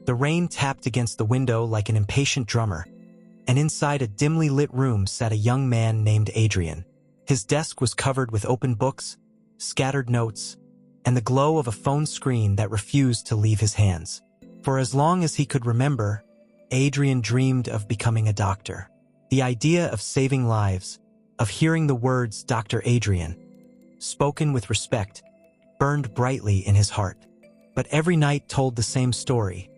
The rain tapped against the window like an impatient drummer, and inside a dimly lit room sat a young man named Adrian. His desk was covered with open books, scattered notes, and the glow of a phone screen that refused to leave his hands. For as long as he could remember, Adrian dreamed of becoming a doctor. The idea of saving lives, of hearing the words Dr. Adrian, spoken with respect, burned brightly in his heart. But every night told the same story.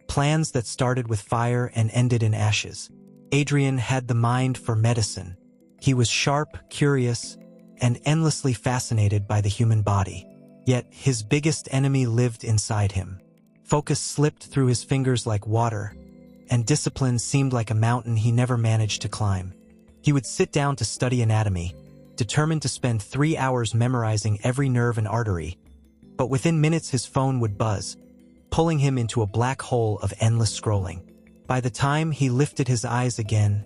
Plans that started with fire and ended in ashes. Adrian had the mind for medicine. He was sharp, curious, and endlessly fascinated by the human body. Yet his biggest enemy lived inside him. Focus slipped through his fingers like water, and discipline seemed like a mountain he never managed to climb. He would sit down to study anatomy, determined to spend 3 hours memorizing every nerve and artery, but within minutes his phone would buzz, pulling him into a black hole of endless scrolling. By the time he lifted his eyes again,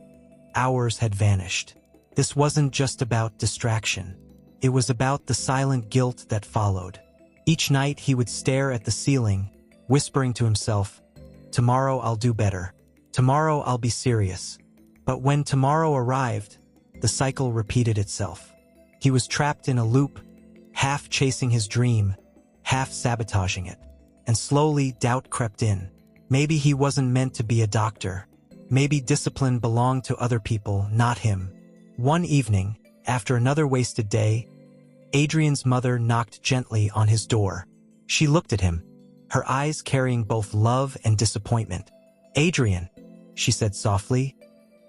hours had vanished. This wasn't just about distraction. It was about the silent guilt that followed. Each night he would stare at the ceiling, whispering to himself, "Tomorrow I'll do better. Tomorrow I'll be serious." But when tomorrow arrived, the cycle repeated itself. He was trapped in a loop, half chasing his dream, half sabotaging it. And slowly doubt crept in. Maybe he wasn't meant to be a doctor. Maybe discipline belonged to other people, not him. One evening, after another wasted day, Adrian's mother knocked gently on his door. She looked at him, her eyes carrying both love and disappointment. "Adrian," she said softly,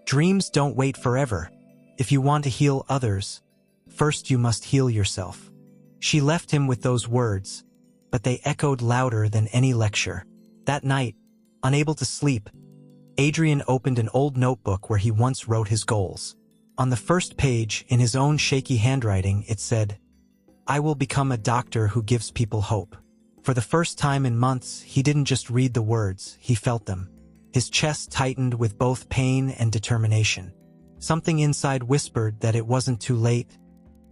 "dreams don't wait forever. If you want to heal others, first you must heal yourself." She left him with those words, but they echoed louder than any lecture. That night, unable to sleep, Adrian opened an old notebook where he once wrote his goals. On the first page, in his own shaky handwriting, it said, "I will become a doctor who gives people hope." For the first time in months, he didn't just read the words, he felt them. His chest tightened with both pain and determination. Something inside whispered that it wasn't too late,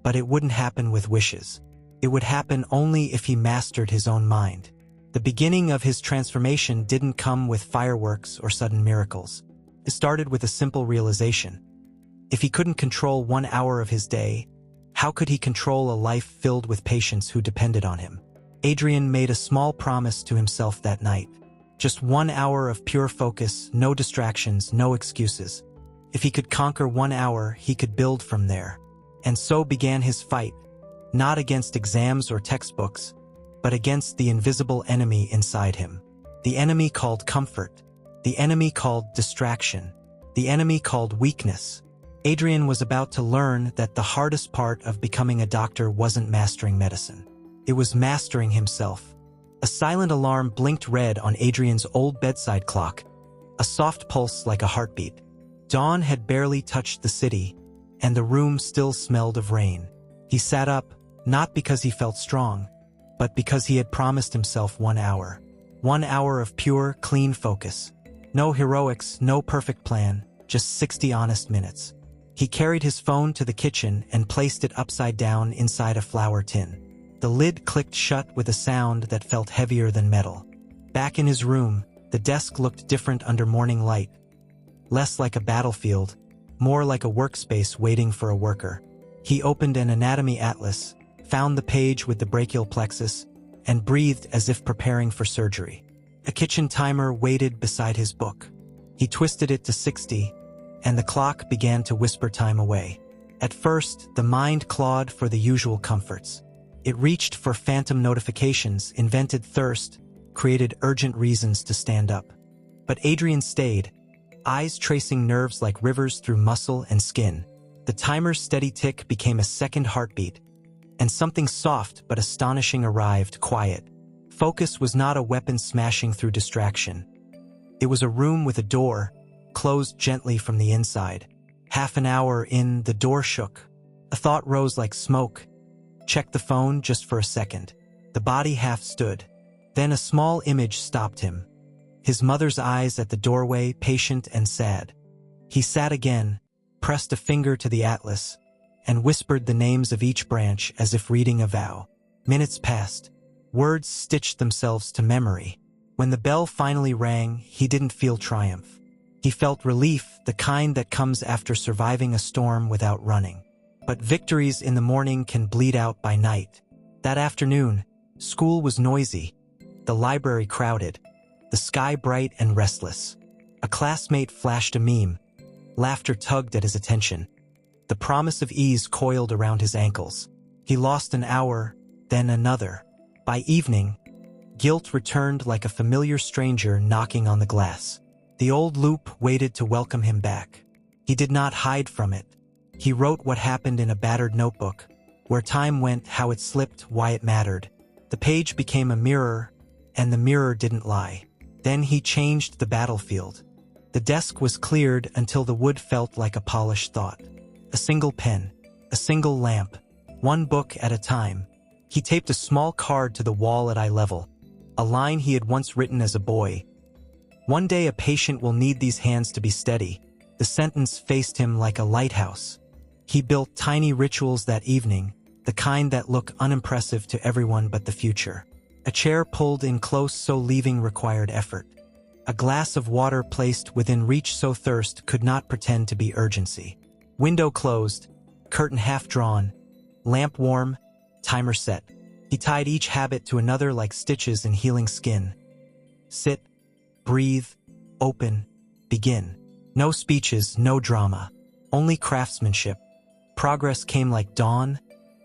but it wouldn't happen with wishes. It would happen only if he mastered his own mind. The beginning of his transformation didn't come with fireworks or sudden miracles. It started with a simple realization. If he couldn't control 1 hour of his day, how could he control a life filled with patients who depended on him? Adrian made a small promise to himself that night. Just 1 hour of pure focus, no distractions, no excuses. If he could conquer 1 hour, he could build from there. And so began his fight. Not against exams or textbooks, but against the invisible enemy inside him. The enemy called comfort. The enemy called distraction. The enemy called weakness. Adrian was about to learn that the hardest part of becoming a doctor wasn't mastering medicine. It was mastering himself. A silent alarm blinked red on Adrian's old bedside clock, a soft pulse like a heartbeat. Dawn had barely touched the city, and the room still smelled of rain. He sat up, not because he felt strong, but because he had promised himself 1 hour. 1 hour of pure, clean focus. No heroics, no perfect plan, just 60 honest minutes. He carried his phone to the kitchen and placed it upside down inside a flour tin. The lid clicked shut with a sound that felt heavier than metal. Back in his room, the desk looked different under morning light. Less like a battlefield, more like a workspace waiting for a worker. He opened an anatomy atlas, found the page with the brachial plexus, and breathed as if preparing for surgery. A kitchen timer waited beside his book. He twisted it to 60, and the clock began to whisper time away. At first, the mind clawed for the usual comforts. It reached for phantom notifications, invented thirst, created urgent reasons to stand up. But Adrian stayed, eyes tracing nerves like rivers through muscle and skin. The timer's steady tick became a second heartbeat, and something soft but astonishing arrived, quiet. Focus was not a weapon smashing through distraction. It was a room with a door, closed gently from the inside. Half an hour in, the door shook. A thought rose like smoke. Check the phone just for a second. The body half stood. Then a small image stopped him. His mother's eyes at the doorway, patient and sad. He sat again, pressed a finger to the atlas, and whispered the names of each branch as if reading a vow. Minutes passed. Words stitched themselves to memory. When the bell finally rang, he didn't feel triumph. He felt relief, the kind that comes after surviving a storm without running. But victories in the morning can bleed out by night. That afternoon, school was noisy, the library crowded, the sky bright and restless. A classmate flashed a meme. Laughter tugged at his attention. The promise of ease coiled around his ankles. He lost an hour, then another. By evening, guilt returned like a familiar stranger knocking on the glass. The old loop waited to welcome him back. He did not hide from it. He wrote what happened in a battered notebook, where time went, how it slipped, why it mattered. The page became a mirror, and the mirror didn't lie. Then he changed the battlefield. The desk was cleared until the wood felt like a polished thought. A single pen, a single lamp, one book at a time. He taped a small card to the wall at eye level, a line he had once written as a boy. One day a patient will need these hands to be steady. The sentence faced him like a lighthouse. He built tiny rituals that evening, the kind that look unimpressive to everyone but the future. A chair pulled in close so leaving required effort. A glass of water placed within reach so thirst could not pretend to be urgency. Window closed, curtain half drawn, lamp warm, timer set. He tied each habit to another like stitches in healing skin. Sit, breathe, open, begin. No speeches, no drama, only craftsmanship. Progress came like dawn,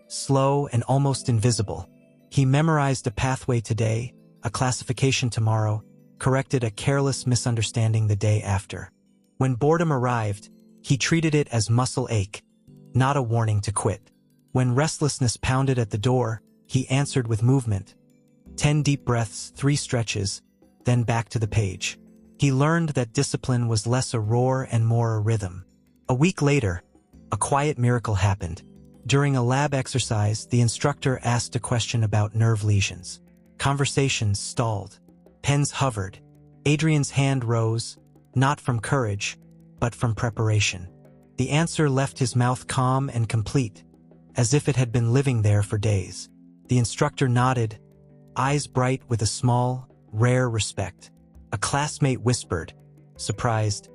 slow and almost invisible. He memorized a pathway today, a classification tomorrow, corrected a careless misunderstanding the day after. When boredom arrived, he treated it as muscle ache, not a warning to quit. When restlessness pounded at the door, he answered with movement. 10 deep breaths, 3 stretches, then back to the page. He learned that discipline was less a roar and more a rhythm. A week later, a quiet miracle happened. During a lab exercise, the instructor asked a question about nerve lesions. Conversations stalled. Pens hovered. Adrian's hand rose, not from courage, but from preparation. The answer left his mouth calm and complete, as if it had been living there for days. The instructor nodded, eyes bright with a small, rare respect. A classmate whispered, surprised,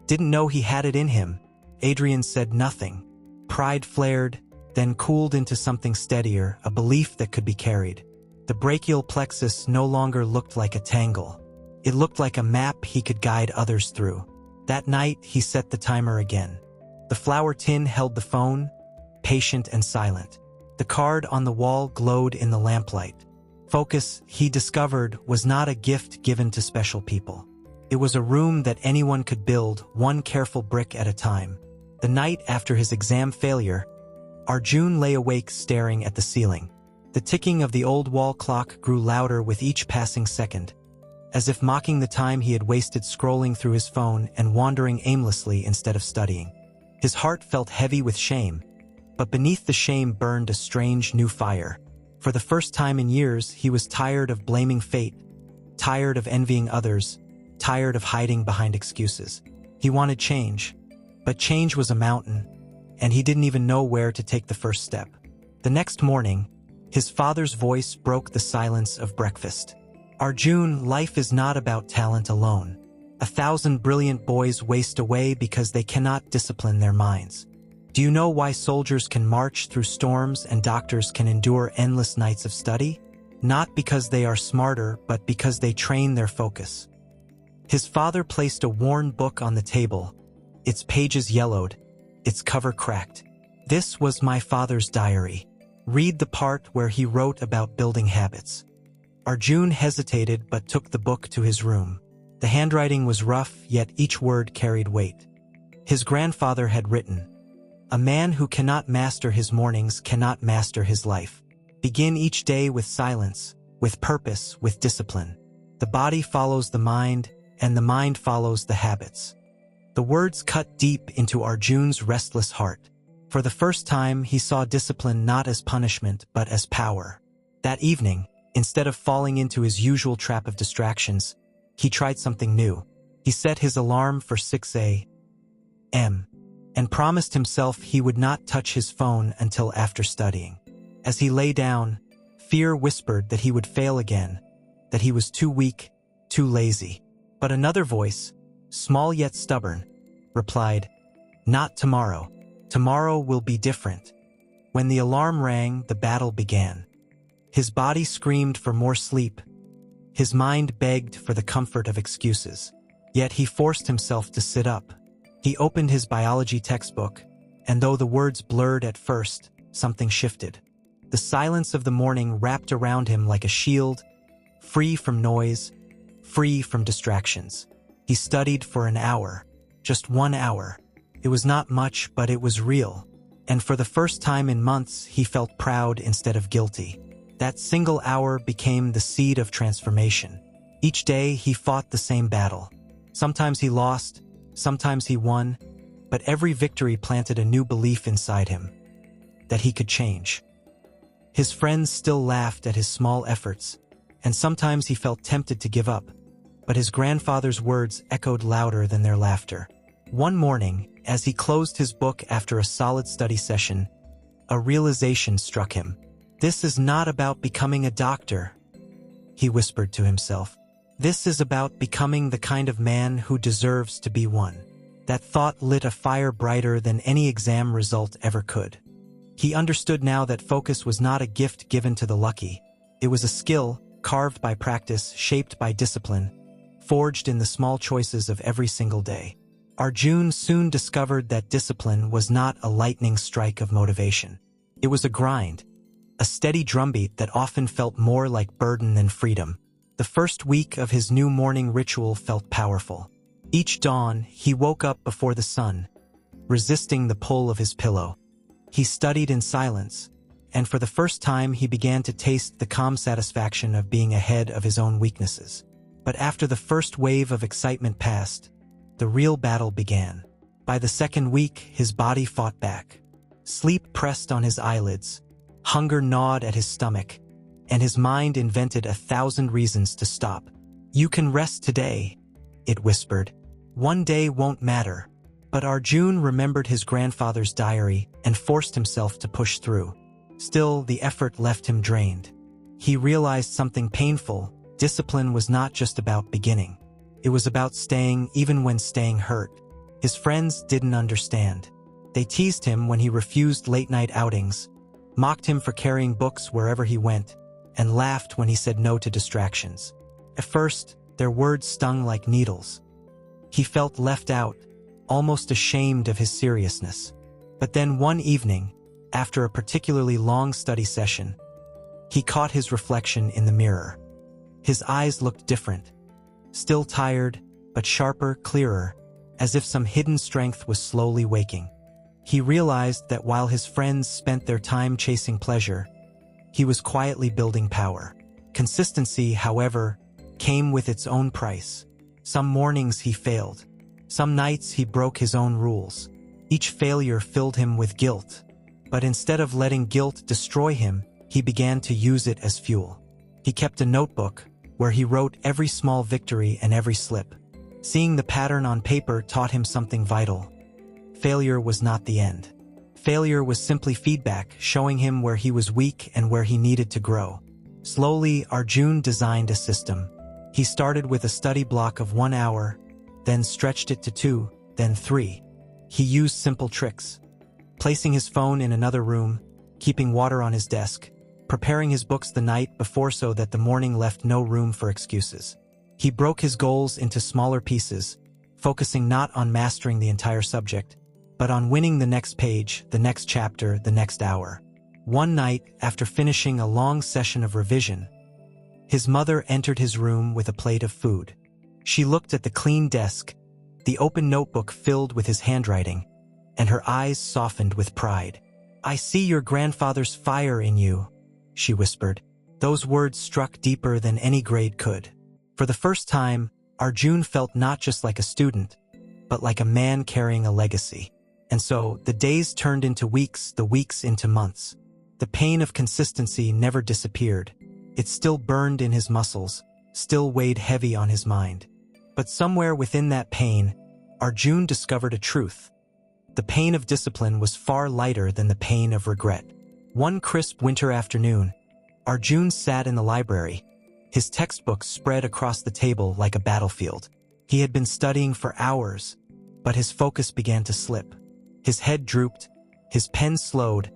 "Didn't know he had it in him." Adrian said nothing. Pride flared, then cooled into something steadier, a belief that could be carried. The brachial plexus no longer looked like a tangle. It looked like a map he could guide others through. That night, he set the timer again. The flower tin held the phone, patient and silent. The card on the wall glowed in the lamplight. Focus, he discovered, was not a gift given to special people. It was a room that anyone could build, one careful brick at a time. The night after his exam failure, Arjun lay awake staring at the ceiling. The ticking of the old wall clock grew louder with each passing second, as if mocking the time he had wasted scrolling through his phone and wandering aimlessly instead of studying. His heart felt heavy with shame, but beneath the shame burned a strange new fire. For the first time in years, he was tired of blaming fate, tired of envying others, tired of hiding behind excuses. He wanted change, but change was a mountain, and he didn't even know where to take the first step. The next morning, his father's voice broke the silence of breakfast. "Arjun, life is not about talent alone. 1,000 brilliant boys waste away because they cannot discipline their minds. Do you know why soldiers can march through storms and doctors can endure endless nights of study? Not because they are smarter, but because they train their focus." His father placed a worn book on the table, its pages yellowed, its cover cracked. "This was my father's diary. Read the part where he wrote about building habits." Arjun hesitated but took the book to his room. The handwriting was rough, yet each word carried weight. His grandfather had written, "A man who cannot master his mornings cannot master his life. Begin each day with silence, with purpose, with discipline. The body follows the mind, and the mind follows the habits." The words cut deep into Arjun's restless heart. For the first time, he saw discipline not as punishment, but as power. That evening, instead of falling into his usual trap of distractions, he tried something new. He set his alarm for 6 a.m. and promised himself he would not touch his phone until after studying. As he lay down, fear whispered that he would fail again, that he was too weak, too lazy. But another voice, small yet stubborn, replied, "Not tomorrow. Tomorrow will be different." When the alarm rang, the battle began. His body screamed for more sleep. His mind begged for the comfort of excuses. Yet he forced himself to sit up. He opened his biology textbook, and though the words blurred at first, something shifted. The silence of the morning wrapped around him like a shield, free from noise, free from distractions. He studied for an hour, just 1 hour. It was not much, but it was real. And for the first time in months, he felt proud instead of guilty. That single hour became the seed of transformation. Each day, he fought the same battle. Sometimes he lost, sometimes he won, but every victory planted a new belief inside him, that he could change. His friends still laughed at his small efforts, and sometimes he felt tempted to give up, but his grandfather's words echoed louder than their laughter. One morning, as he closed his book after a solid study session, a realization struck him. "This is not about becoming a doctor," he whispered to himself. "This is about becoming the kind of man who deserves to be one." That thought lit a fire brighter than any exam result ever could. He understood now that focus was not a gift given to the lucky. It was a skill, carved by practice, shaped by discipline, forged in the small choices of every single day. Arjun soon discovered that discipline was not a lightning strike of motivation. It was a grind, a steady drumbeat that often felt more like burden than freedom. The first week of his new morning ritual felt powerful. Each dawn, he woke up before the sun, resisting the pull of his pillow. He studied in silence, and for the first time he began to taste the calm satisfaction of being ahead of his own weaknesses. But after the first wave of excitement passed, the real battle began. By the second week, his body fought back. Sleep pressed on his eyelids, hunger gnawed at his stomach, and his mind invented 1,000 reasons to stop. "You can rest today," it whispered. "One day won't matter." But Arjun remembered his grandfather's diary and forced himself to push through. Still, the effort left him drained. He realized something painful. Discipline was not just about beginning. It was about staying even when staying hurt. His friends didn't understand. They teased him when he refused late-night outings, mocked him for carrying books wherever he went, and laughed when he said no to distractions. At first, their words stung like needles. He felt left out, almost ashamed of his seriousness. But then one evening, after a particularly long study session, he caught his reflection in the mirror. His eyes looked different, still tired, but sharper, clearer, as if some hidden strength was slowly waking. He realized that while his friends spent their time chasing pleasure, he was quietly building power. Consistency, however, came with its own price. Some mornings he failed. Some nights he broke his own rules. Each failure filled him with guilt. But instead of letting guilt destroy him, he began to use it as fuel. He kept a notebook where he wrote every small victory and every slip. Seeing the pattern on paper taught him something vital. Failure was not the end. Failure was simply feedback, showing him where he was weak and where he needed to grow. Slowly, Arjun designed a system. He started with a study block of 1 hour, then stretched it to 2, then 3. He used simple tricks, placing his phone in another room, keeping water on his desk, preparing his books the night before so that the morning left no room for excuses. He broke his goals into smaller pieces, focusing not on mastering the entire subject, but on winning the next page, the next chapter, the next hour. One night, after finishing a long session of revision, his mother entered his room with a plate of food. She looked at the clean desk, the open notebook filled with his handwriting, and her eyes softened with pride. "I see your grandfather's fire in you," she whispered. Those words struck deeper than any grade could. For the first time, Arjun felt not just like a student, but like a man carrying a legacy. And so, the days turned into weeks, the weeks into months. The pain of consistency never disappeared. It still burned in his muscles, still weighed heavy on his mind. But somewhere within that pain, Arjun discovered a truth. The pain of discipline was far lighter than the pain of regret. One crisp winter afternoon, Arjun sat in the library, His textbooks spread across the table like a battlefield. He had been studying for hours, but his focus began to slip. His head drooped, his pen slowed,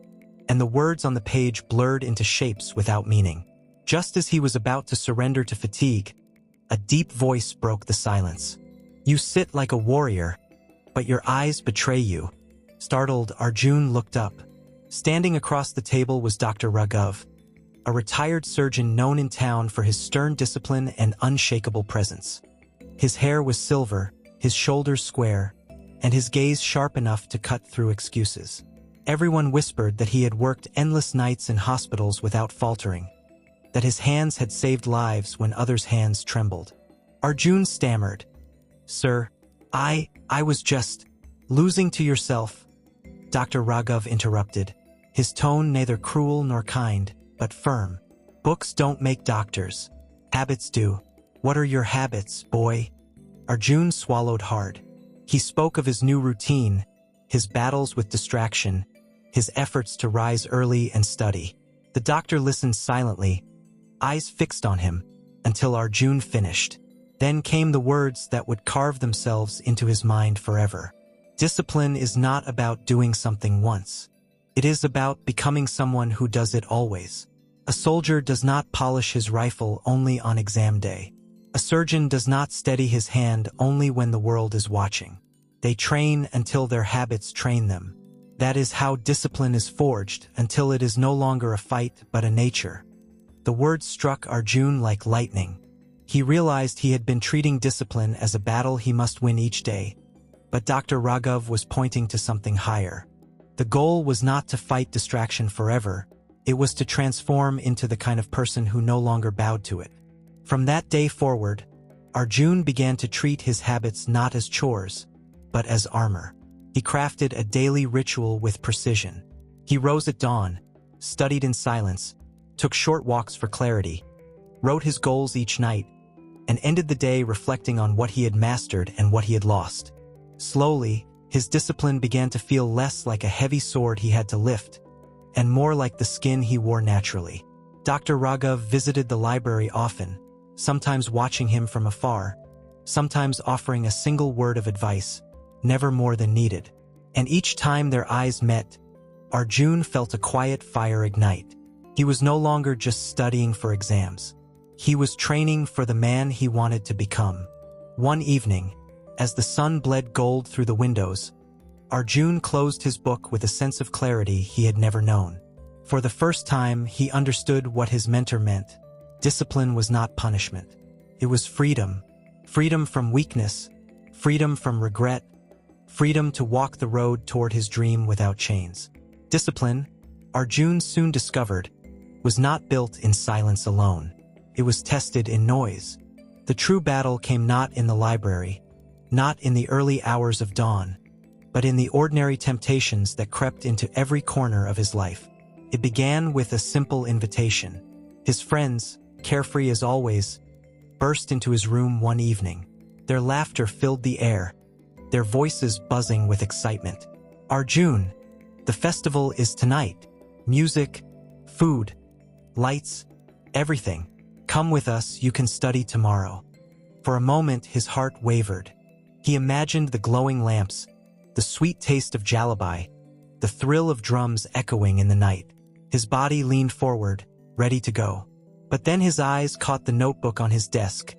and the words on the page blurred into shapes without meaning. Just as he was about to surrender to fatigue, a deep voice broke the silence. "You sit like a warrior, but your eyes betray you." Startled, Arjun looked up. Standing across the table was Dr. Raghav, a retired surgeon known in town for his stern discipline and unshakable presence. His hair was silver, his shoulders square, and his gaze sharp enough to cut through excuses. Everyone whispered that he had worked endless nights in hospitals without faltering, that his hands had saved lives when others' hands trembled. Arjun stammered, "Sir, I was just losing to yourself." Dr. Raghav interrupted, his tone neither cruel nor kind, but firm. "Books don't make doctors. Habits do. What are your habits, boy?" Arjun swallowed hard. He spoke of his new routine, his battles with distraction, his efforts to rise early and study. The doctor listened silently, eyes fixed on him, until Arjun finished. Then came the words that would carve themselves into his mind forever. Discipline is not about doing something once. It is about becoming someone who does it always. A soldier does not polish his rifle only on exam day. A surgeon does not steady his hand only when the world is watching. They train until their habits train them. That is how discipline is forged, until it is no longer a fight but a nature. The words struck Arjun like lightning. He realized he had been treating discipline as a battle he must win each day. But Dr. Raghav was pointing to something higher. The goal was not to fight distraction forever. It was to transform into the kind of person who no longer bowed to it. From that day forward, Arjun began to treat his habits not as chores, but as armor. He crafted a daily ritual with precision. He rose at dawn, studied in silence, took short walks for clarity, wrote his goals each night, and ended the day reflecting on what he had mastered and what he had lost. Slowly, his discipline began to feel less like a heavy sword he had to lift, and more like the skin he wore naturally. Dr. Raghav visited the library often, sometimes watching him from afar, sometimes offering a single word of advice, never more than needed. And each time their eyes met, Arjun felt a quiet fire ignite. He was no longer just studying for exams. He was training for the man he wanted to become. One evening, as the sun bled gold through the windows, Arjun closed his book with a sense of clarity he had never known. For the first time, he understood what his mentor meant. Discipline was not punishment. It was freedom. Freedom from weakness, freedom from regret, freedom to walk the road toward his dream without chains. Discipline, Arjun soon discovered, was not built in silence alone. It was tested in noise. The true battle came not in the library, not in the early hours of dawn, but in the ordinary temptations that crept into every corner of his life. It began with a simple invitation. His friends, carefree as always, burst into his room one evening. Their laughter filled the air, their voices buzzing with excitement. "Arjun, the festival is tonight. Music, food, lights, everything. Come with us, you can study tomorrow." For a moment, his heart wavered. He imagined the glowing lamps, the sweet taste of jalebi, the thrill of drums echoing in the night. His body leaned forward, ready to go. But then his eyes caught the notebook on his desk,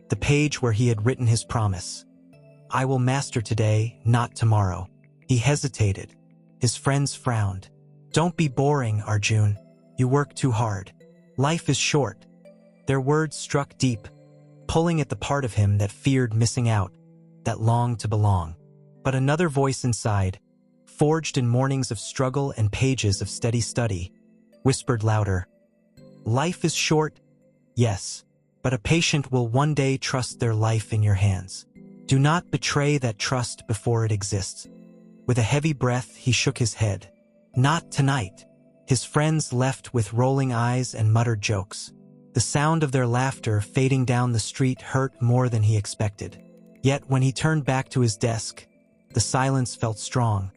the page where he had written his promise. "I will master today, not tomorrow." He hesitated. His friends frowned. "Don't be boring, Arjun. You work too hard. Life is short." Their words struck deep, pulling at the part of him that feared missing out, that longed to belong. But another voice inside, forged in mornings of struggle and pages of steady study, whispered louder, "Life is short, yes, but a patient will one day trust their life in your hands. Do not betray that trust before it exists." With a heavy breath, he shook his head. Not tonight. His friends left with rolling eyes and muttered jokes. The sound of their laughter fading down the street hurt more than he expected. Yet when he turned back to his desk, the silence felt strong,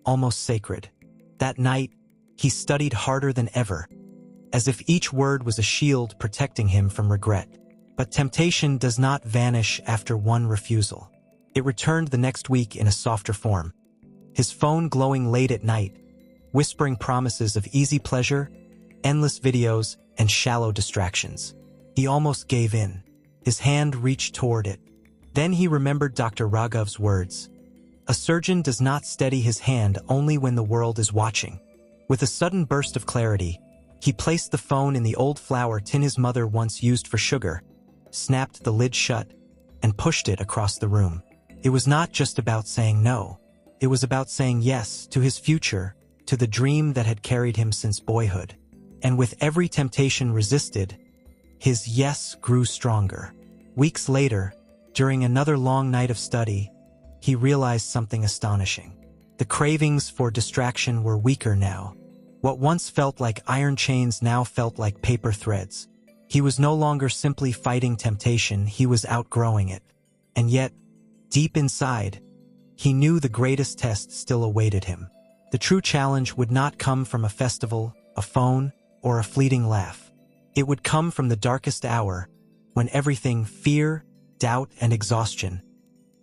almost sacred. That night, he studied harder than ever. as if each word was a shield protecting him from regret. But temptation does not vanish after one refusal. It returned the next week in a softer form, his phone glowing late at night, whispering promises of easy pleasure, endless videos, and shallow distractions. He almost gave in. His hand reached toward it. Then he remembered Dr. Raghav's words. A surgeon does not steady his hand only when the world is watching. With a sudden burst of clarity, he placed the phone in the old flour tin his mother once used for sugar, snapped the lid shut, and pushed it across the room. It was not just about saying no. It was about saying yes to his future, to the dream that had carried him since boyhood. And with every temptation resisted, his yes grew stronger. Weeks later, during another long night of study, he realized something astonishing. The cravings for distraction were weaker now. What once felt like iron chains now felt like paper threads. He was no longer simply fighting temptation, he was outgrowing it. And yet, deep inside, he knew the greatest test still awaited him. The true challenge would not come from a festival, a phone, or a fleeting laugh. It would come from the darkest hour, when everything, fear, doubt, and exhaustion,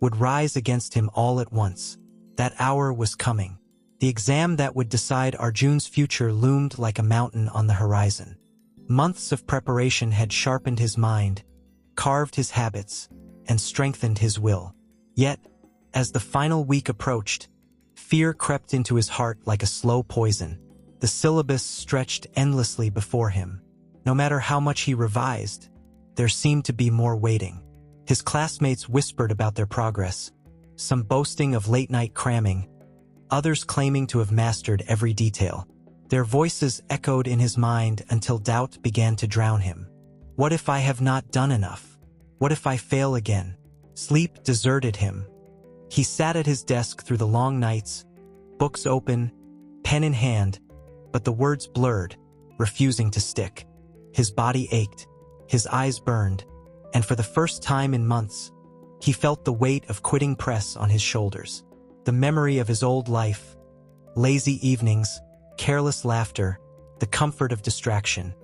would rise against him all at once. That hour was coming. The exam that would decide Arjun's future loomed like a mountain on the horizon. Months of preparation had sharpened his mind, carved his habits, and strengthened his will. Yet, as the final week approached, fear crept into his heart like a slow poison. The syllabus stretched endlessly before him. No matter how much he revised, there seemed to be more waiting. His classmates whispered about their progress, some boasting of late-night cramming, others claiming to have mastered every detail. Their voices echoed in his mind until doubt began to drown him. What if I have not done enough? What if I fail again? Sleep deserted him. He sat at his desk through the long nights, books open, pen in hand, but the words blurred, refusing to stick. His body ached, his eyes burned, and for the first time in months, he felt the weight of quitting press on his shoulders. The memory of his old life, lazy evenings, careless laughter, the comfort of distraction,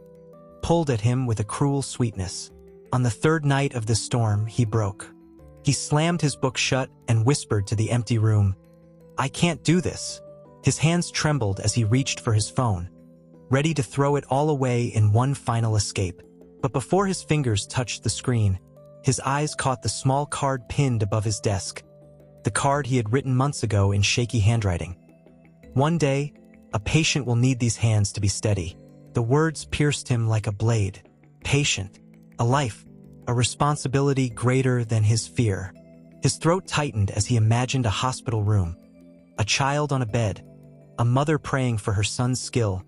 pulled at him with a cruel sweetness. On the third night of the storm, he broke. He slammed his book shut and whispered to the empty room, "I can't do this." His hands trembled as he reached for his phone, ready to throw it all away in one final escape. But before his fingers touched the screen, his eyes caught the small card pinned above his desk, the card he had written months ago in shaky handwriting. One day, a patient will need these hands to be steady. The words pierced him like a blade. Patient, a life, a responsibility greater than his fear. His throat tightened as he imagined a hospital room, a child on a bed, a mother praying for her son's skill,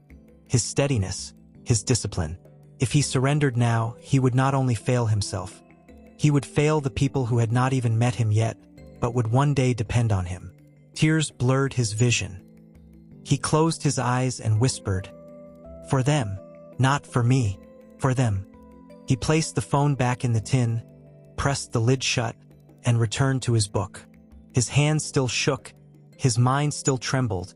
his steadiness, his discipline. If he surrendered now, he would not only fail himself, he would fail the people who had not even met him yet, but would one day depend on him. Tears blurred his vision. He closed his eyes and whispered, "For them, not for me, for them." He placed the phone back in the tin, pressed the lid shut, and returned to his book. His hands still shook, his mind still trembled,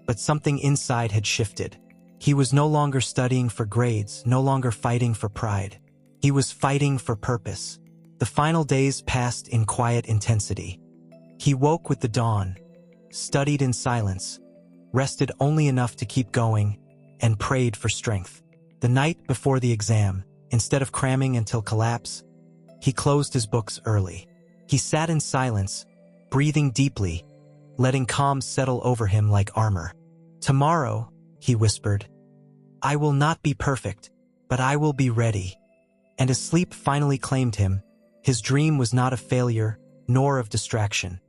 but something inside had shifted. He was no longer studying for grades, no longer fighting for pride. He was fighting for purpose. The final days passed in quiet intensity. He woke with the dawn, studied in silence, rested only enough to keep going, and prayed for strength. The night before the exam, instead of cramming until collapse, he closed his books early. He sat in silence, breathing deeply, letting calm settle over him like armor. "Tomorrow," he whispered, "I will not be perfect, but I will be ready." And as sleep finally claimed him, his dream was not of failure, nor of distraction,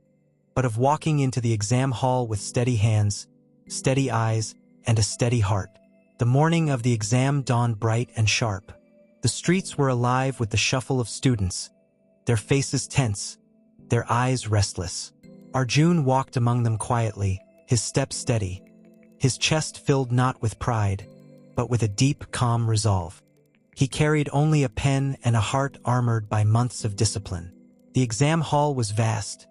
but of walking into the exam hall with steady hands, steady eyes, and a steady heart. The morning of the exam dawned bright and sharp. The streets were alive with the shuffle of students, their faces tense, their eyes restless. Arjun walked among them quietly, his steps steady, his chest filled not with pride, but with a deep, calm resolve. He carried only a pen and a heart armored by months of discipline. The exam hall was vast,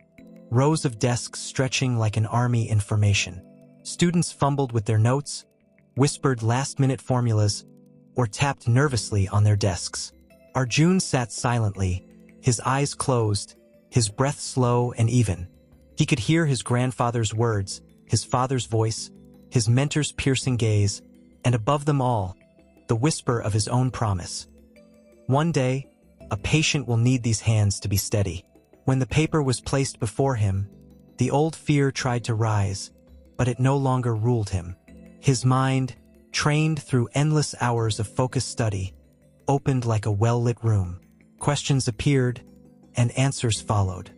rows of desks stretching like an army in formation. Students fumbled with their notes, whispered last-minute formulas, or tapped nervously on their desks. Arjun sat silently, his eyes closed, his breath slow and even. He could hear his grandfather's words, his father's voice, his mentor's piercing gaze, and above them all, the whisper of his own promise. One day, a patient will need these hands to be steady. When the paper was placed before him, the old fear tried to rise, but it no longer ruled him. His mind, trained through endless hours of focused study, opened like a well-lit room. Questions appeared, and answers followed.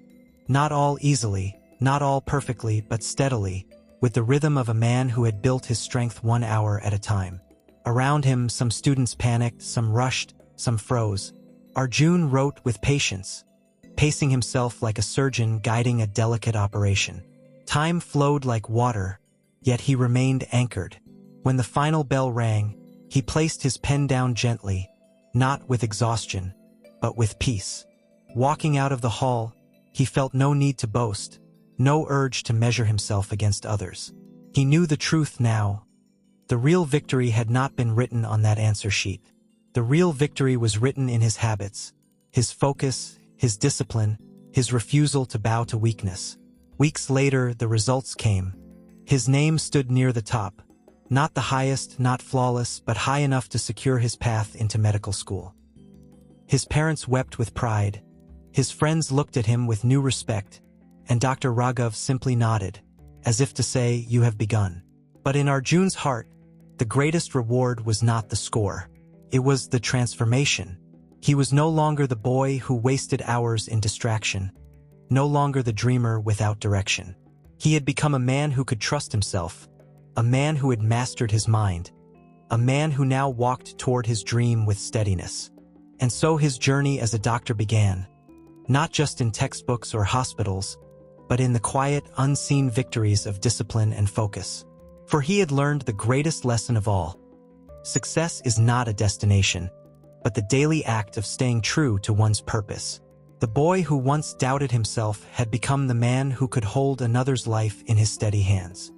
Not all easily, not all perfectly, but steadily, with the rhythm of a man who had built his strength 1 hour at a time. Around him, some students panicked, some rushed, some froze. Arjun wrote with patience, pacing himself like a surgeon guiding a delicate operation. Time flowed like water, yet he remained anchored. When the final bell rang, he placed his pen down gently, not with exhaustion, but with peace. Walking out of the hall, he felt no need to boast, no urge to measure himself against others. He knew the truth now. The real victory had not been written on that answer sheet. The real victory was written in his habits, his focus, his discipline, his refusal to bow to weakness. Weeks later, the results came. His name stood near the top, not the highest, not flawless, but high enough to secure his path into medical school. His parents wept with pride. His friends looked at him with new respect, and Dr. Raghav simply nodded, as if to say, "You have begun." But in Arjun's heart, the greatest reward was not the score. It was the transformation. He was no longer the boy who wasted hours in distraction, no longer the dreamer without direction. He had become a man who could trust himself, a man who had mastered his mind, a man who now walked toward his dream with steadiness. And so his journey as a doctor began, not just in textbooks or hospitals, but in the quiet, unseen victories of discipline and focus. For he had learned the greatest lesson of all. Success is not a destination, but the daily act of staying true to one's purpose. The boy who once doubted himself had become the man who could hold another's life in his steady hands.